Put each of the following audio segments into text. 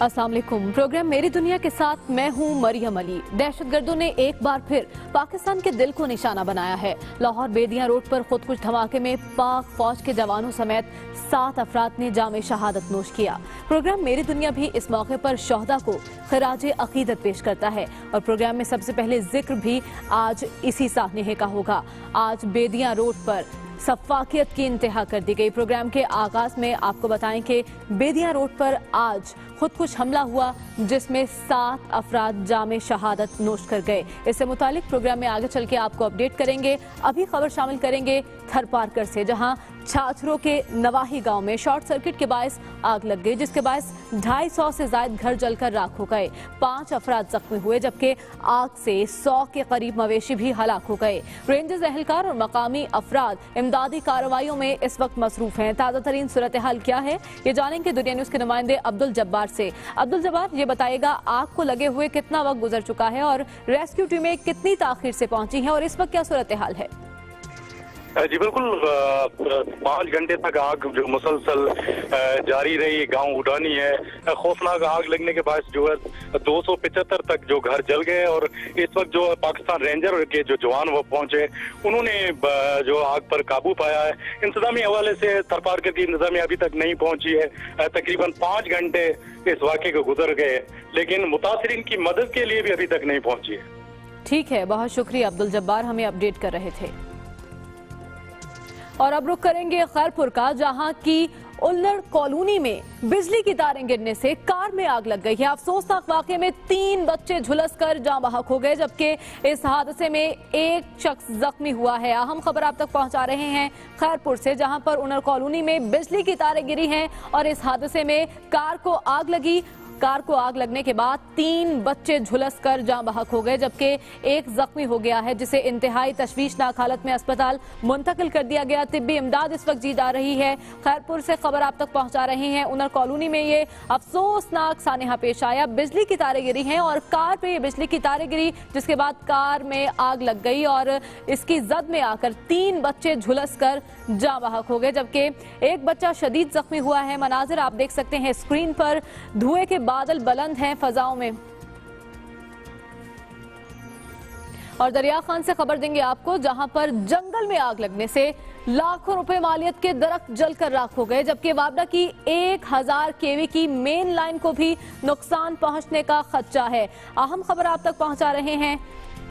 अस्सलाम वालेकुम। प्रोग्राम मेरी दुनिया के साथ मैं हूं मरियम अली। दहशतगर्दों ने एक बार फिर पाकिस्तान के दिल को निशाना बनाया है। लाहौर बेदियां रोड पर खुदकुश धमाके में पाक फौज के जवानों समेत 7 अफराद ने जामे शहादत नोश किया। प्रोग्राम मेरी दुनिया भी इस मौके पर शोहदा को खिराज अकीदत पेश करता है और प्रोग्राम में सबसे पहले जिक्र भी आज इसी साहने का होगा। आज बेदियां रोड पर सफाकियत की इंतहा कर दी गई। प्रोग्राम के आगाज में आपको बताएं कि बेदियां रोड पर आज खुदकुश हमला हुआ जिसमें 7 अफराद जामे शहादत नोश कर गए। इससे मुतालिक प्रोग्राम में आगे चल के आपको अपडेट करेंगे। अभी खबर शामिल करेंगे थरपारकर से, जहां छाछरों के नवाही गांव में शॉर्ट सर्किट के बायस आग लग गई, जिसके बायस 250 से ज्यादा घर जलकर राख हो गए। 5 अफराद जख्मी हुए जबकि आग से 100 के करीब मवेशी भी हलाक हो गए। रेंजर्स एहलकार और मकामी अफराद इमदादी कार्रवाइयों में इस वक्त मसरूफ हैं। ताज़ा तरीन सूरत हाल क्या है ये जानेंगे दुनिया न्यूज के नुमाइंदे अब्दुल जब्बार से। अब्दुल जब्बार, ये बताएगा आग को लगे हुए कितना वक्त गुजर चुका है और रेस्क्यू टीमें कितनी ताखिर से पहुंची हैं और इस वक्त क्या सूरत हाल है? जी बिल्कुल, 5 घंटे तक आग जो मुसलसल जारी रही। गांव उडानी है। खौफनाक आग लगने के बाद जो है 275 तक जो घर जल गए और इस वक्त जो पाकिस्तान रेंजर के जो जवान वो पहुंचे, उन्होंने जो आग पर काबू पाया है। इंतजामी हवाले से थरपारकर की इंतजामिया अभी तक नहीं पहुंची है। तकरीबन 5 घंटे इस वाक़े को गुजर गए, लेकिन मुतासिरीन की मदद के लिए भी अभी तक नहीं पहुंची है। ठीक है, बहुत शुक्रिया अब्दुल जब्बार, हमें अपडेट कर रहे थे। और अब रुख करेंगे खैरपुर का, जहां की उल्लड़ कॉलोनी में बिजली की तारें गिरने से कार में आग लग गई है। अफसोसनाक वाकये में 3 बच्चे झुलसकर जाँ बहक हो गए जबकि इस हादसे में एक शख्स जख्मी हुआ है। अहम खबर आप तक पहुंचा रहे हैं खैरपुर से, जहां पर उल्लड़ कॉलोनी में बिजली की तारें गिरी हैं और इस हादसे में कार को आग लगी। कार को आग लगने के बाद 3 बच्चे झुलसकर जाँ बहक हो गए जबकि एक जख्मी हो गया है, जिसे इंतहाई तशवीशनाक हालत में अस्पताल मुंतकिल कर दिया गया। तिब्बी इमदाद इस वक्त दी जा रही है। खैरपुर से खबर आप तक पहुंचा रहे हैं। उनर कॉलोनी में ये अफसोसनाक सानेहा पेश आया। बिजली की तारें गिरी हैं और कार पे ये बिजली की तारें गिरी, जिसके बाद कार में आग लग गई और इसकी जद में आकर 3 बच्चे झुलसकर जाँ बहक हो गए जबकि एक बच्चा शदीद जख्मी हुआ है। मनाजिर आप देख सकते हैं स्क्रीन पर, धुएं के बादल बुलंद हैं फजाओं में। और दरिया खान से खबर देंगे आपको, जहां पर जंगल में आग लगने से लाखों रुपए मालियत के दरख्त जलकर राख हो गए जबकि वाबडा की 1000 केवी की मेन लाइन को भी नुकसान पहुंचने का खदशा है। अहम खबर आप तक पहुंचा रहे हैं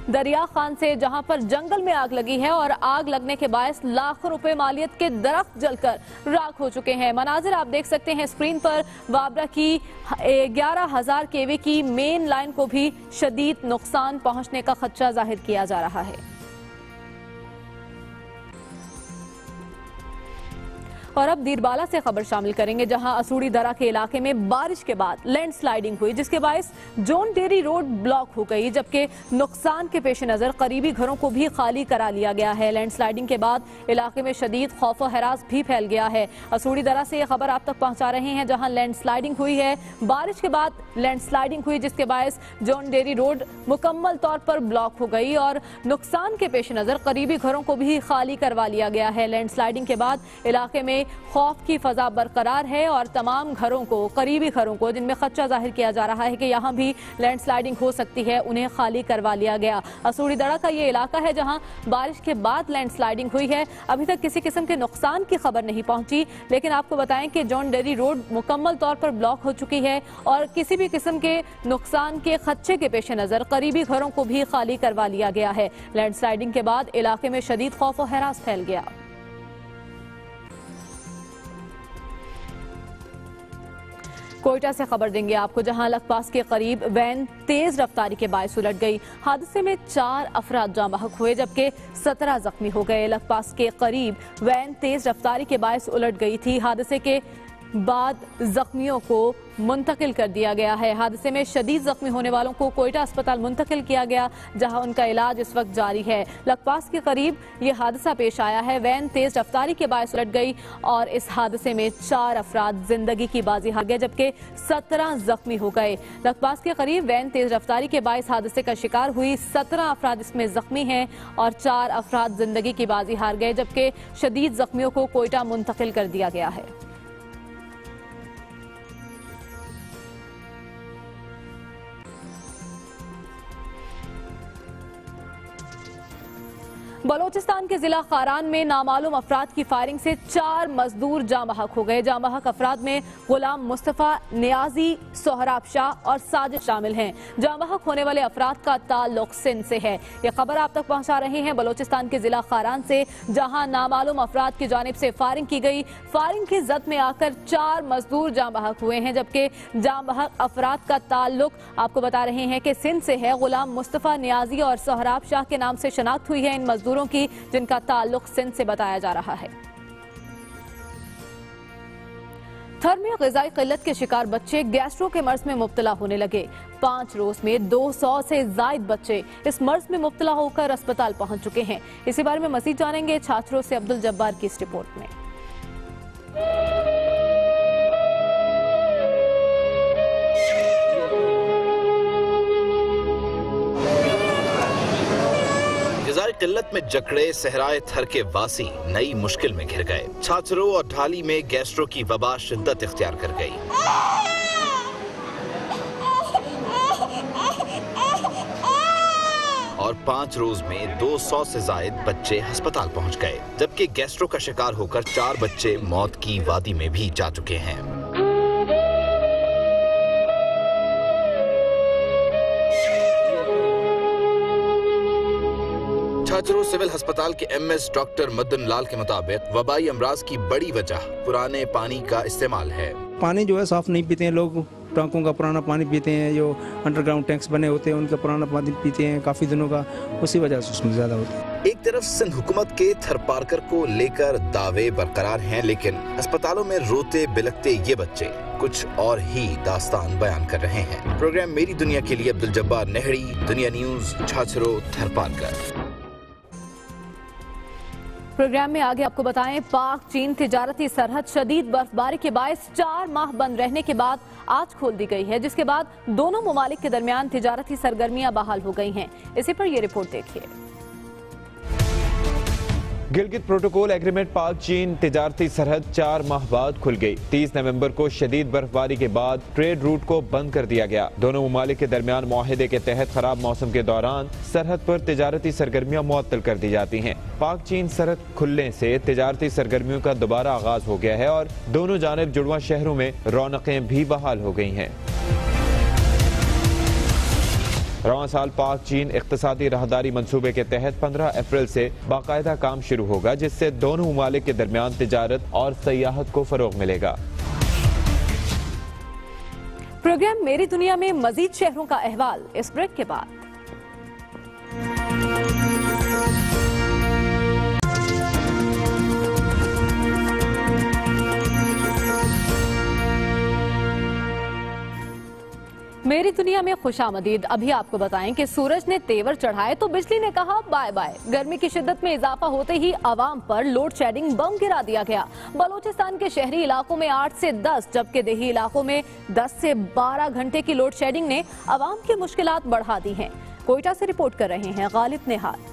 दरिया खान से, जहां पर जंगल में आग लगी है और आग लगने के बायस लाखों रुपए मालियत के दरख्त जलकर राख हो चुके हैं। मनाजिर आप देख सकते हैं स्क्रीन पर, वाबडा की 11000 केवी की मेन लाइन को भी शदीद नुकसान पहुंचने का खदशा जाहिर किया जा रहा है। और अब दीरबाला से खबर शामिल करेंगे, जहां असुड़ी दरा के इलाके में बारिश के बाद लैंडस्लाइडिंग हुई जिसके बायस जोन डेरी रोड ब्लॉक हो गई जबकि नुकसान के पेश नजर करीबी घरों को भी खाली करा लिया गया है। लैंडस्लाइडिंग के बाद इलाके में शदीद खौफ व हरास भी फैल गया है। असुड़ी दरा से यह खबर आप तक पहुंचा रहे हैं, जहां लैंडस्लाइडिंग हुई है। बारिश के बाद लैंडस्लाइडिंग हुई जिसके बायस जोन डेरी रोड मुकम्मल तौर पर ब्लॉक हो गई और नुकसान के पेश नजर करीबी घरों को भी खाली करवा लिया गया है। लैंडस्लाइडिंग के बाद इलाके में खौफ की फजा बरकरार है और तमाम घरों को, करीबी घरों को जिनमें खदशा जाहिर किया जा रहा है कि यहां भी लैंडस्लाइडिंग हो सकती है, उन्हें खाली करवा लिया गया। असुड़ी दड़ा का ये इलाका है जहां बारिश के बाद लैंडस्लाइडिंग हुई है। अभी तक किसी किस्म के नुकसान की खबर नहीं पहुंची, लेकिन आपको बताएं कि जॉन डेरी रोड मुकम्मल तौर पर ब्लॉक हो चुकी है और किसी भी किस्म के नुकसान के खदशे के पेश नजर करीबी घरों को भी खाली करवा लिया गया है। लैंडस्लाइडिंग के बाद इलाके में शदीद खौफ और हरास फैल गया। कोयटा से खबर देंगे आपको, जहां लखपास के करीब वैन तेज रफ्तारी के बायस उलट गई। हादसे में 4 अफराद जाँ बहक हुए जबकि 17 जख्मी हो गए। लखपास के करीब वैन तेज रफ्तारी के बायस उलट गई थी। हादसे के बाद जख्मियों को मुंतकिल कर दिया गया है। हादसे में शदीद जख्मी होने वालों को कोयटा अस्पताल मुंतकिल किया गया, जहां उनका इलाज इस वक्त जारी है। लखपास के करीब ये हादसा पेश आया है। वैन तेज रफ्तारी के बायस उलट गई और इस हादसे में 4 अफराद जिंदगी की बाजी हार गए जबकि 17 जख्मी हो गए। लखपास के करीब वैन तेज रफ्तारी के बायस हादसे का शिकार हुई 17 अफराद इसमें जख्मी हैं और 4 अफराद जिंदगी की बाजी हार गए जबकि शदीद जख्मियों को कोयटा मुंतकिल कर दिया गया है। बलोचिस्तान के जिला खारान में नामालूम अफराद की फायरिंग से 4 मजदूर जाँ बहक हो गए। जाँ बहक अफराद में गुलाम मुस्तफा, नियाजी, सोहराब शाह और साजिद शामिल हैं। जाँ बहक होने वाले अफराद का ताल्लुक सिंध से है। ये खबर आप तक पहुंचा रहे हैं बलोचिस्तान के जिला खारान से, जहां नामालूम अफराद की जानिब से फायरिंग की गई। फायरिंग की जद में आकर 4 मजदूर जाँ बहक हुए हैं, जबकि जाँ बहक अफराद का ताल्लुक आपको बता रहे हैं कि सिंध से है। गुलाम मुस्तफा, नियाजी और सोहराब शाह के नाम से शनाख्त हुई है इन मजदूरों की, जिनका ताल्लुक सिंध से बताया जा रहा है। थर में ग़िज़ाई क़िल्लत के शिकार बच्चे गैस्ट्रो के मर्ज में मुब्तला होने लगे। 5 रोज में 200 से जायद बच्चे इस मर्ज में मुब्तला होकर अस्पताल पहुंच चुके हैं। इसी बारे में मज़ीद जानेंगे छाछरों से अब्दुल जब्बार की इस रिपोर्ट में। ग़िज़ाई क़िल्लत में जकड़े सहराए थर के वासी नई मुश्किल में घिर गए। छाछरों और ढाली में गैस्ट्रो की वबा शिद्दत इख्तियार कर गई। और 5 रोज में 200 से जायद बच्चे अस्पताल पहुंच गए, जबकि गैस्ट्रो का शिकार होकर 4 बच्चे मौत की वादी में भी जा चुके हैं। छाछरों सिविल अस्पताल के एमएस डॉक्टर मदन लाल के मुताबिक वबाई अमराज की बड़ी वजह पुराने पानी का इस्तेमाल है। पानी जो है साफ नहीं पीते हैं लोग, टैंकों का पुराना पानी पीते हैं, जो अंडरग्राउंड टैंक्स बने होते हैं उनका पुराना पानी पीते हैं काफी दिनों का, उसी वजह से उसमें ज्यादा होता है। एक तरफ सिंध हुकूमत के थरपारकर को लेकर दावे बरकरार हैं, लेकिन अस्पतालों में रोते बिलखते ये बच्चे कुछ और ही दास्तान बयान कर रहे हैं। प्रोग्राम मेरी दुनिया के लिए अब्दुल जब्बार नेहड़ी, दुनिया न्यूज, छाछरों, थरपारकर। प्रोग्राम में आगे आपको बताएं, पाक चीन तिजारती सरहद शदीद बर्फबारी के बायस 4 माह बंद रहने के बाद आज खोल दी गई है, जिसके बाद दोनों ममालिक के दरमियान तिजारती सरगर्मियां बहाल हो गई हैं। इसी पर यह रिपोर्ट देखिए। गिलगित प्रोटोकॉल एग्रीमेंट पाक चीन तिजारती सरहद 4 माह बाद खुल गई। 30 नवंबर को शदीद बर्फबारी के बाद ट्रेड रूट को बंद कर दिया गया। दोनों ममालिक के दरमियान मुआहदे के तहत खराब मौसम के दौरान सरहद पर तिजारती सरगर्मियां मुअत्तल कर दी जाती हैं। पाक चीन सरहद खुलने से तिजारती सरगर्मियों का दोबारा आगाज हो गया है और दोनों जानिब जुड़वा शहरों में रौनकें भी बहाल हो गई हैं। रवां साल पाक चीन इक्तिसादी राहदारी मंसूबे के तहत 15 अप्रैल से बाकायदा काम शुरू होगा, जिससे दोनों ममालिक के दरमियान तिजारत और सयाहत को फरोग मिलेगा। प्रोग्राम मेरी दुनिया में मजीद शहरों का अहवाल इस ब्रेक के बाद। मेरी दुनिया में खुशामदीद। अभी आपको बताएं कि सूरज ने तेवर चढ़ाए तो बिजली ने कहा बाय बाय। गर्मी की शिद्दत में इजाफा होते ही अवाम पर लोड शेडिंग बम गिरा दिया गया। बलोचिस्तान के शहरी इलाकों में 8 से 10 जबकि देही इलाकों में 10 से 12 घंटे की लोड शेडिंग ने अवाम की मुश्किलात बढ़ा दी हैं। कोयटा से रिपोर्ट कर रहे हैं गालिब नेहाल।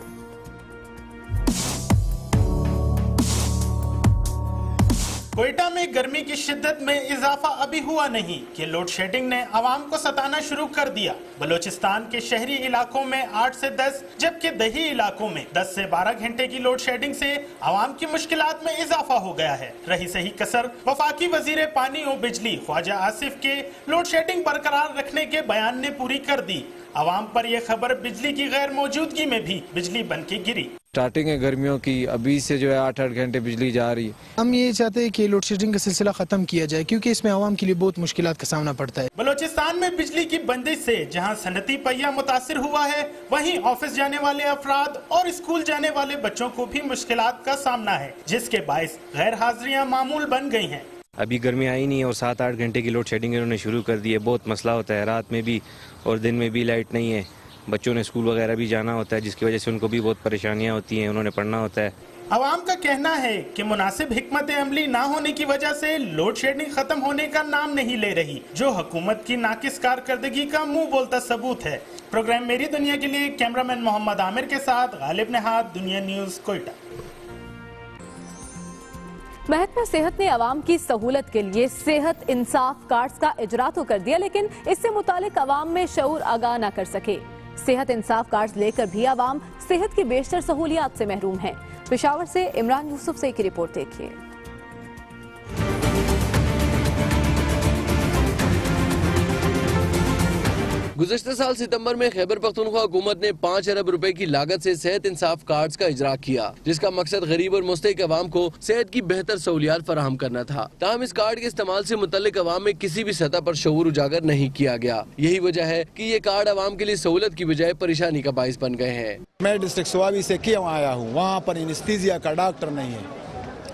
कोयटा में गर्मी की शिद्दत में इजाफा अभी हुआ नहीं कि लोड शेडिंग ने आवाम को सताना शुरू कर दिया। बलोचिस्तान के शहरी इलाकों में 8 से 10 जबकि दही इलाकों में 10 से 12 घंटे की लोड शेडिंग से आवाम की मुश्किलात में इजाफा हो गया है। रही सही कसर वफाकी वजीर पानी और बिजली ख्वाजा आसिफ के लोड शेडिंग बरकरार रखने के बयान ने पूरी कर दी। आवाम पर यह खबर बिजली की गैर मौजूदगी में भी बिजली बन के गिरी। स्टार्टिंग है गर्मियों की, अभी से जो है 8-8 घंटे बिजली जा रही है। हम ये चाहते हैं कि लोड शेडिंग का सिलसिला खत्म किया जाए, क्योंकि इसमें आवाम के लिए बहुत मुश्किलात का सामना पड़ता है। बलोचिस्तान में बिजली की बंदिश से जहां सनती पहिया मुतासिर हुआ है, वहीं ऑफिस जाने वाले अफराद और स्कूल जाने वाले बच्चों को भी मुश्किलात का सामना है, जिसके बायस गैर हाजिरियां मामूल बन गई हैं। अभी गर्मी आई नहीं है और 7-8 घंटे की लोड शेडिंग इन्होंने शुरू कर दी है। बहुत मसला होता है, रात में भी और दिन में भी लाइट नहीं है। बच्चों ने स्कूल वगैरह भी जाना होता है, जिसकी वजह से उनको भी बहुत परेशानियां होती हैं, उन्होंने पढ़ना होता है। आवाम का कहना है कि मुनासिब हिकमत अमली ना होने की वजह से लोड शेडिंग खत्म होने का नाम नहीं ले रही, जो हुकूमत की नाकिस कारकर्दगी का मुंह बोलता सबूत है। प्रोग्राम मेरी दुनिया के लिए कैमरामैन मोहम्मद आमिर के साथ गालिब नेहाल, दुनिया न्यूज, कोयटा। महकमा सेहत ने आवाम की सहूलत के लिए सेहत इंसाफ कार्ड्स का इजरा तो कर दिया, लेकिन इससे मुतालिक आवाम में शऊर आगाह न कर सके। सेहत इंसाफ कार्ड लेकर भी आवाम सेहत की बेशतर सहूलियात से महरूम है। पेशावर से इमरान यूसुफ से की रिपोर्ट देखिए। गुज़श्ता साल सितंबर में खैबर पख्तूनख्वा हुकूमत ने 5 अरब रुपए की लागत से सेहत इंसाफ कार्ड्स का इजरा किया, जिसका मकसद गरीब और मुस्तहिक अवाम को सेहत की बेहतर सहूलियात फराहम करना था। ताहम इस कार्ड के इस्तेमाल से मुतल्लिक अवाम में किसी भी सतह पर शऊर उजागर नहीं किया गया। यही वजह है कि ये कार्ड अवाम के लिए सहूलत की बजाय परेशानी का बाइस बन गए हैं। मैं डिस्ट्रिक्ट स्वाबी से क्यों आया हूँ, वहाँ पर एनेस्थीसिया का डॉक्टर नहीं है।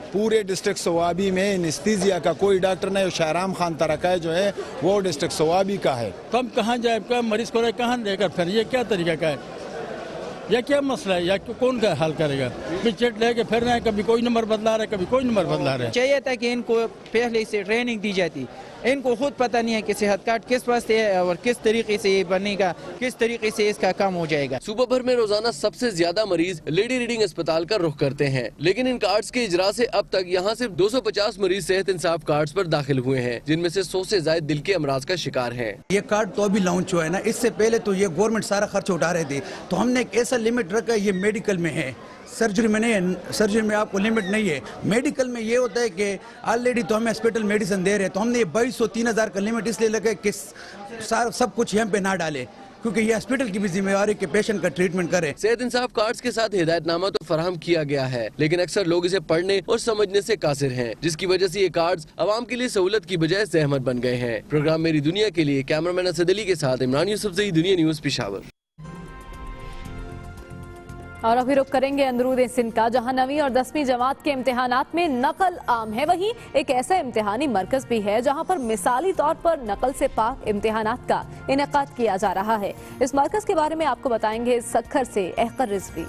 पूरे डिस्ट्रिक्ट स्वाबी में एनेस्थीसिया का कोई डॉक्टर नहीं। शाहराम खान तरकाय जो है वो डिस्ट्रिक्ट स्वाबी का है। तो हम कहाँ जाए, क्या मरीज को कहाँ लेकर, फिर ये क्या तरीका का है, या क्या मसला है, या कौन का हल करेगा। पिचट लेके फिर रहे हैं, कभी कोई नंबर बदला रहा है, कभी कोई नंबर बदला रहा है। चाहिए था कि इनको पहले से ट्रेनिंग दी जाती। इनको खुद पता नहीं है कि सेहत कार्ड किस वास्ते है और किस तरीके से ये बनेगा, किस तरीके से इसका काम हो जाएगा। सूबा भर में रोजाना सबसे ज्यादा मरीज लेडी रीडिंग अस्पताल का रुख करते हैं, लेकिन इन कार्ड्स के इजरा से अब तक यहाँ सिर्फ 250 मरीज सेहत इंसाफ कार्ड्स पर दाखिल हुए हैं, जिनमें से 100 से ज्यादा दिल के अमराज का शिकार हैं। ये कार्ड तो अभी लॉन्च हुआ है ना, इससे पहले तो ये गवर्नमेंट सारा खर्च उठा रहे थे, तो हमने एक ऐसा लिमिट रखा, ये मेडिकल में है, सर्जरी में नहीं है। सर्जरी में आपको लिमिट नहीं है, मेडिकल में ये होता है कि ऑलरेडी तो हमें हॉस्पिटल मेडिसिन दे रहे हैं, तो हमने ये 2200-3000 का लिमिट इसलिए लगा कि सब कुछ यहाँ पे ना डाले, क्योंकि ये हॉस्पिटल की भी जिम्मेवारी के पेशेंट का ट्रीटमेंट करे। सेहत इंसाफ कार्ड्स के साथ हिदायतनामा तो फराहम किया गया है, लेकिन अक्सर लोग इसे पढ़ने और समझने से कासिर हैं, जिसकी वजह से ये कार्ड्स आवाम के लिए सहूलत की बजाय ज़हमत बन गए हैं। प्रोग्राम मेरी दुनिया के लिए कैमरामैन असद अली के साथ इमरान यूसुफ से दुनिया न्यूज़ पेशावर। और अभी रुक करेंगे अंदरूद सिंध का, जहां 9वीं और 10वीं जमात के इम्तिहानात में नकल आम है। वहीं एक ऐसा इम्तिहानी मरकज भी है जहां पर मिसाली तौर पर नकल से पाक इम्तिहानात का इनेकाद किया जा रहा है। इस मरकज के बारे में आपको बताएंगे सक्खर से अहकर रिजवी।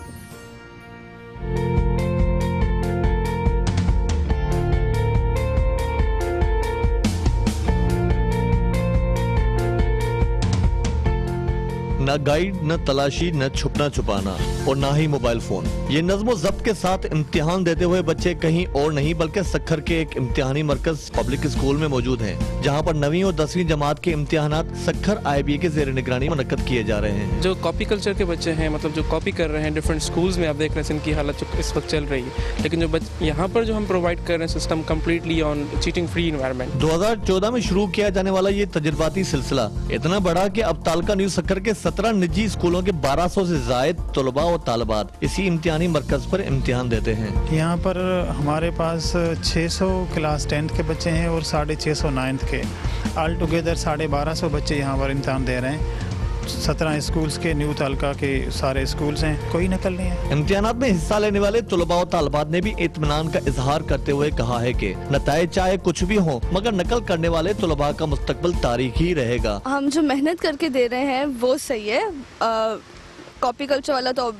न गाइड, न तलाशी, न छुपना छुपाना और न ही मोबाइल फोन। ये नज़्म ज़ब्त के साथ इम्तिहान देते हुए बच्चे कहीं और नहीं बल्कि सक्खर के एक इम्तिहानी मरकज पब्लिक स्कूल में मौजूद हैं, जहां पर 9वीं और 10वीं जमात के इम्तिहानात सक्खर IBA के ज़ेर निगरानी मुनक्कद किए जा रहे हैं। जो कॉपी कल्चर के बच्चे हैं, मतलब जो कॉपी कर रहे हैं डिफरेंट स्कूल्स में, आप देख रहे हैं इनकी हालत इस वक्त चल रही है, लेकिन जो यहाँ पर जो हम प्रोवाइड कर रहे हैं system completely on cheating free environment. 2014 में शुरू किया जाने वाला ये तजुर्बाती सिलसिला इतना बड़ा कि अब तालका न्यू सक्खर के 17 निजी स्कूलों के 1200 से जायद तलबा और तालिबात इसी इम्तिहानी मरकज पर इम्तिहान देते हैं। यहाँ पर हमारे पास 600 क्लास 10th के बच्चे हैं और 650 9th के, ऑल टुगेदर 1250 बच्चे यहाँ पर इम्तिहान दे रहे हैं। 17 स्कूल्स के, न्यू तालका के सारे स्कूल्स हैं, कोई नकल नहीं है। इम्तिहानात में हिस्सा लेने वाले तलबा और तालिबात ने भी इत्मीनान का इजहार करते हुए कहा है कि नताइज चाहे कुछ भी हो, मगर नकल करने वाले तलबा का मुस्तकबिल तारीख ही रहेगा। हम जो मेहनत करके दे रहे हैं वो सही है। कॉपी कल्चर वाला तो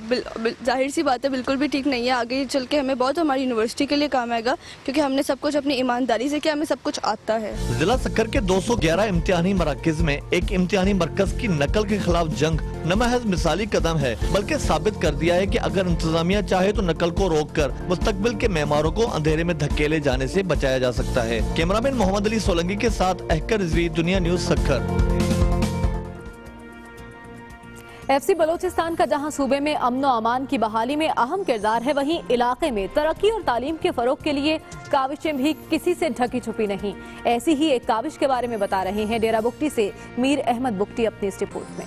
जाहिर सी बात है बिल्कुल भी ठीक नहीं है। आगे चल के हमें बहुत हमारी यूनिवर्सिटी के लिए काम आएगा, क्योंकि हमने सब कुछ अपनी ईमानदारी से किया, हमें सब कुछ आता है। जिला सक्खर के 211 इम्तिहानी मराकज में एक इम्तिहानी मरकज की नकल के खिलाफ जंग न महज मिसाली कदम है, बल्कि साबित कर दिया है कि अगर इंतजामिया चाहे तो नकल को रोककर मुस्तकबिल के मेहमारों को अंधेरे में धकेले जाने से बचाया जा सकता है। कैमरामैन मोहम्मद अली सोलंकी के साथ अहकर रिजवी, दुनिया न्यूज़ सक्खर। FC बलोचिस्तान का जहां सूबे में अमन व अमान की बहाली में अहम किरदार है, वहीं इलाके में तरक्की और तालीम के फरोग के लिए काविशें भी किसी से ढकी छुपी नहीं। ऐसी ही एक काविश के बारे में बता रहे हैं डेरा बुगटी से मीर अहमद बुगटी अपनी इस रिपोर्ट में।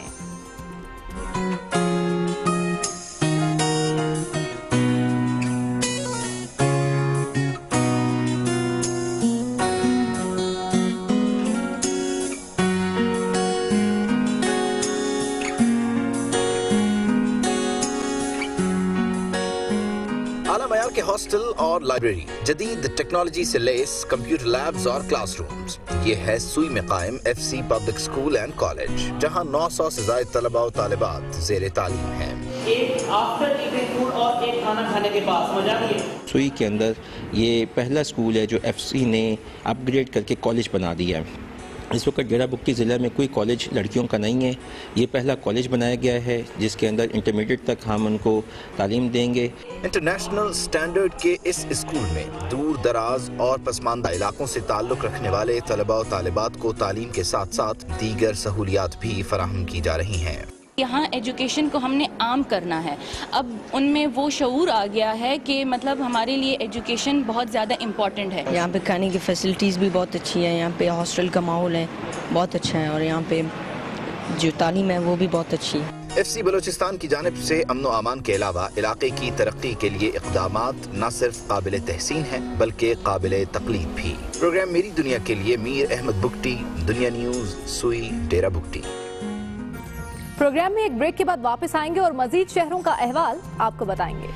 के हॉस्टल और लाइब्रेरी, जदीद टेक्नोलॉजी से लेस कंप्यूटर लैब्स और क्लासरूम्स। ये है सुई में कायम FC public school and college, जहां 900 से ज्यादा तलबा और तालिबात ज़ेरे तालीम हैं। एक आफ्टर ईटिंग फूड और एक खाना खाने के बाद मजा नहीं है। सुई के अंदर ये पहला स्कूल है जो FC ने अपग्रेड करके कॉलेज बना दिया है। इस वक्त डेरा बुगटी ज़िला में कोई कॉलेज लड़कियों का नहीं है। ये पहला कॉलेज बनाया गया है जिसके अंदर इंटरमीडिएट तक हम उनको तालीम देंगे। इंटरनेशनल स्टैंडर्ड के इस स्कूल में दूर दराज और पसमानदा इलाकों से ताल्लुक़ रखने वाले तलबा और तालिबात को तालीम के साथ साथ दीगर सहूलियात भी फराहम की जा रही हैं। यहाँ एजुकेशन को हमने आम करना है। अब उनमें वो शऊर आ गया है कि मतलब हमारे लिए एजुकेशन बहुत ज़्यादा इम्पोर्टेंट है। यहाँ पे खाने की फैसिलिटीज़ भी बहुत अच्छी है, यहाँ पे हॉस्टल का माहौल है बहुत अच्छा है और यहाँ पे जो तालीम है वो भी बहुत अच्छी है। FC बलोचिस्तान की जानिब से अमन अमान के अलावा इलाके की तरक्की के लिए इक़दामात न सिर्फ काबिल तहसीन हैं बल्कि काबिल तकलीद भी। प्रोग्राम मेरी दुनिया के लिए मीर अहमद बुगटी, दुनिया न्यूज़, सुई, डेरा बुगटी। प्रोग्राम में एक ब्रेक के बाद वापस आएंगे और मजीद शहरों का अहवाल आपको बताएंगे।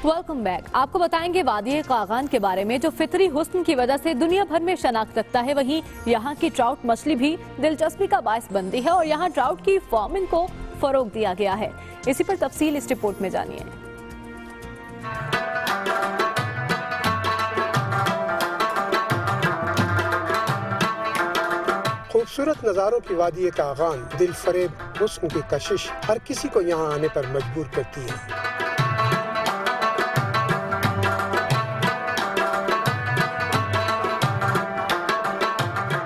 Welcome back. आपको बताएंगे वादी कागान के बारे में जो फितरी हुस्न की वजह से दुनिया भर में शनाख्त रखता है। वहीं यहाँ की ट्राउट मछली भी दिलचस्पी का बायस बनती है और यहाँ ट्राउट की फार्मिंग को फरोग दिया गया है। इसी पर तफसील इस रिपोर्ट में जानिए। खूबसूरत नज़ारों की वादी कागान, दिल फरेब हुस्न की कशिश हर किसी को यहाँ आने पर मजबूर करती है।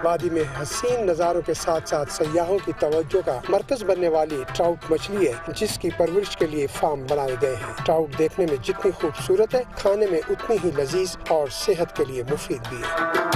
वादी में हसीन नज़ारों के साथ साथ सयाहों की तवज्जो का मरकज बनने वाली ट्राउट मछली है जिसकी परवरिश के लिए फार्म बनाए गए हैं। ट्राउट देखने में जितनी खूबसूरत है खाने में उतनी ही लजीज और सेहत के लिए मुफीद भी है।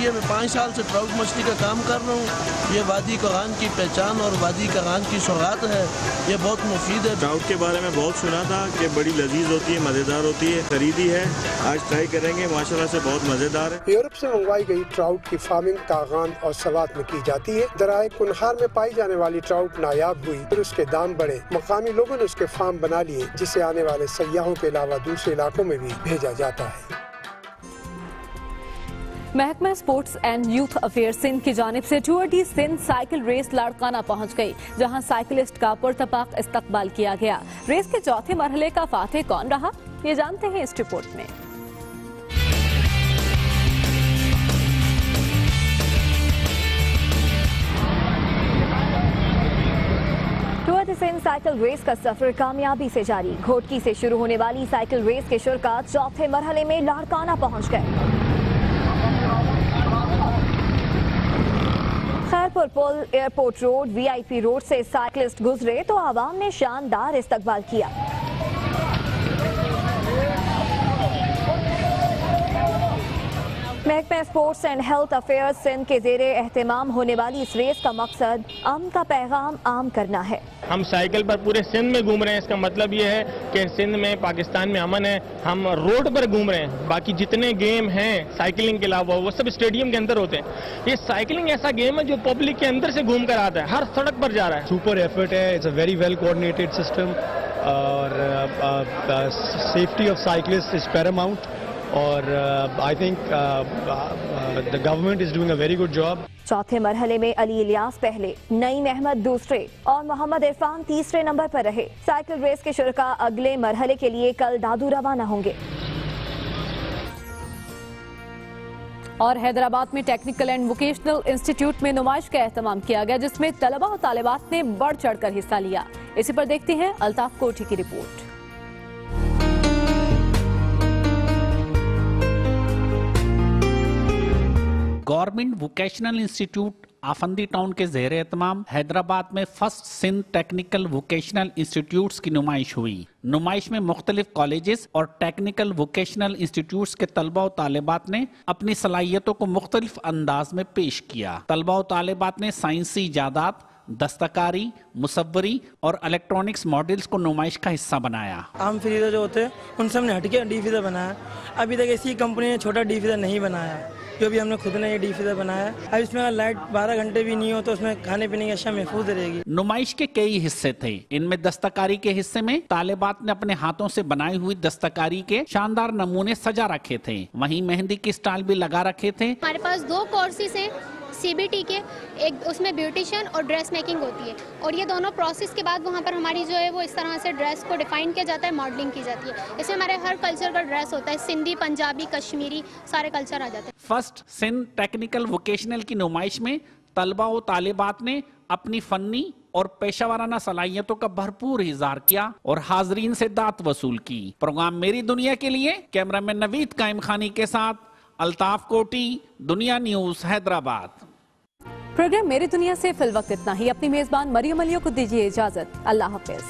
मैं 5 साल से ट्राउट मछली का काम कर रहा हूँ। ये वादी कागान की पहचान और वादी कागान की सौगात है। ये बहुत मुफीद है। ट्राउट के बारे में बहुत सुना था कि बड़ी लजीज होती है, मज़ेदार होती है। खरीदी है, आज ट्राई करेंगे, माशाल्लाह से बहुत मज़ेदार है। यूरोप से मंगवाई गई ट्राउट की फार्मिंग कागान और सवात में की जाती है। दराए कुनहार में पाई जाने वाली ट्राउट नायाब हुई, फिर उसके दाम बढ़े। मकामी लोगों ने उसके फार्म बना लिए जिसे आने वाले सयाहों के अलावा दूसरे इलाकों में भी भेजा जाता है। महकमा sports and youth affairs Sindh की जानिब से tour de Sindh cycle race Larkana पहुंच गई, जहां साइकिलिस्ट का पुरतपाक इस्तकबाल किया गया। रेस के चौथे मरहले का फातेह कौन रहा, ये जानते हैं इस रिपोर्ट में। Tour de Sindh cycle race का सफर कामयाबी से जारी। घोटकी से शुरू होने वाली साइकिल रेस के शुरका चौथे मरहले में लाड़काना पहुंच गए। खैरपुर पुल, एयरपोर्ट रोड, VIP रोड से साइकिलिस्ट गुजरे तो आवाम ने शानदार इस्तकबाल किया। महकमा sports and health affairs Sindh के ज़ेरे एहतमाम होने वाली इस रेस का मकसद अमन का पैगाम आम करना है। हम साइकिल पर पूरे सिंध में घूम रहे हैं, इसका मतलब ये है कि सिंध में, पाकिस्तान में अमन है। हम रोड पर घूम रहे हैं, बाकी जितने गेम हैं साइकिलिंग के अलावा वो सब स्टेडियम के अंदर होते हैं। ये साइकिलिंग ऐसा गेम है जो पब्लिक के अंदर से घूम कर आता है, हर सड़क पर जा रहा है। सुपर एफर्ट है, it's a very well coordinated system और safety of cyclist is paramount और I think the government is doing a very good job. चौथे मरहले में अली इलियास पहले, नईम अहमद दूसरे और मोहम्मद इरफान तीसरे नंबर पर रहे। साइकिल रेस के शुरका अगले मरहले के लिए कल दादू रवाना होंगे। और हैदराबाद में टेक्निकल एंड वोकेशनल इंस्टीट्यूट में नुमाइश का एहतमाम किया गया, जिसमें तलबा और तालिबात ने बढ़ चढ़कर हिस्सा लिया। इसी पर देखते हैं अल्ताफ कोठी की report. Government vocational institute Afandi town के ज़ेर एहतमाम हैदराबाद में first Sindh technical vocational institutes की नुमाइश हुई। नुमाइश में मुख्तलिफ कॉलेजेस और टेक्निकल वोकेशनल इंस्टीट्यूट्स के तलबा और तालिबात ने अपनी सलाहियतों को मुख्तलिफ अंदाज में पेश किया। तलबा और तालिबात ने साइंसी इजादात, दस्तकारी, मुसव्वरी और इलेक्ट्रॉनिक्स मॉडल्स को नुमाइश का हिस्सा बनाया। आम फ्रीजर जो होते हैं उनसे हमने हटके डी फ्रीजर बनाया। अभी तक ऐसी कंपनी ने छोटा डी फ्रीजर नहीं बनाया, जो भी हमने खुद ने ये डी फ्रीजर बनाया। अब इसमें अगर लाइट 12 घंटे भी नहीं हो तो उसमें खाने पीने की अशिया महफूज रहेगी। नुमाइश के कई हिस्से थे। इनमें दस्तकारी के हिस्से में तालिबात ने अपने हाथों से बनाई हुई दस्तकारी के शानदार नमूने सजा रखे थे। वहीं मेहंदी की स्टाइल भी लगा रखे थे। हमारे पास 2 कोर्सेज हैं CBT के, एक उसमें ब्यूटिशियन और ड्रेस मेकिंग होती है, और ये दोनों प्रोसेस के बाद वहाँ पर हमारी जो है वो इस तरह से ड्रेस को डिफाइन किया जाता है, मॉडलिंग की जाती है। इसमें हमारे हर कल्चर का ड्रेस होता है, सिंधी, पंजाबी, कश्मीरी, सारे कल्चर आ जाते हैं। फर्स्ट सिंध टेक्निकल वोकेशनल की नुमाइश में तलबा और तालिबात ने अपनी फन्नी और पेशेवराना सलाहियतों का भरपूर इजहार किया और हाजरीन से दात वसूल की। प्रोग्राम मेरी दुनिया के लिए कैमरामैन नवीद कायम खानी के साथ अल्ताफ कोटी, दुनिया न्यूज, हैदराबाद। प्रोग्राम मेरी दुनिया से फिल वक्त इतना ही। अपनी मेजबान मरियम अली को दीजिए इजाजत। अल्लाह हाफिज।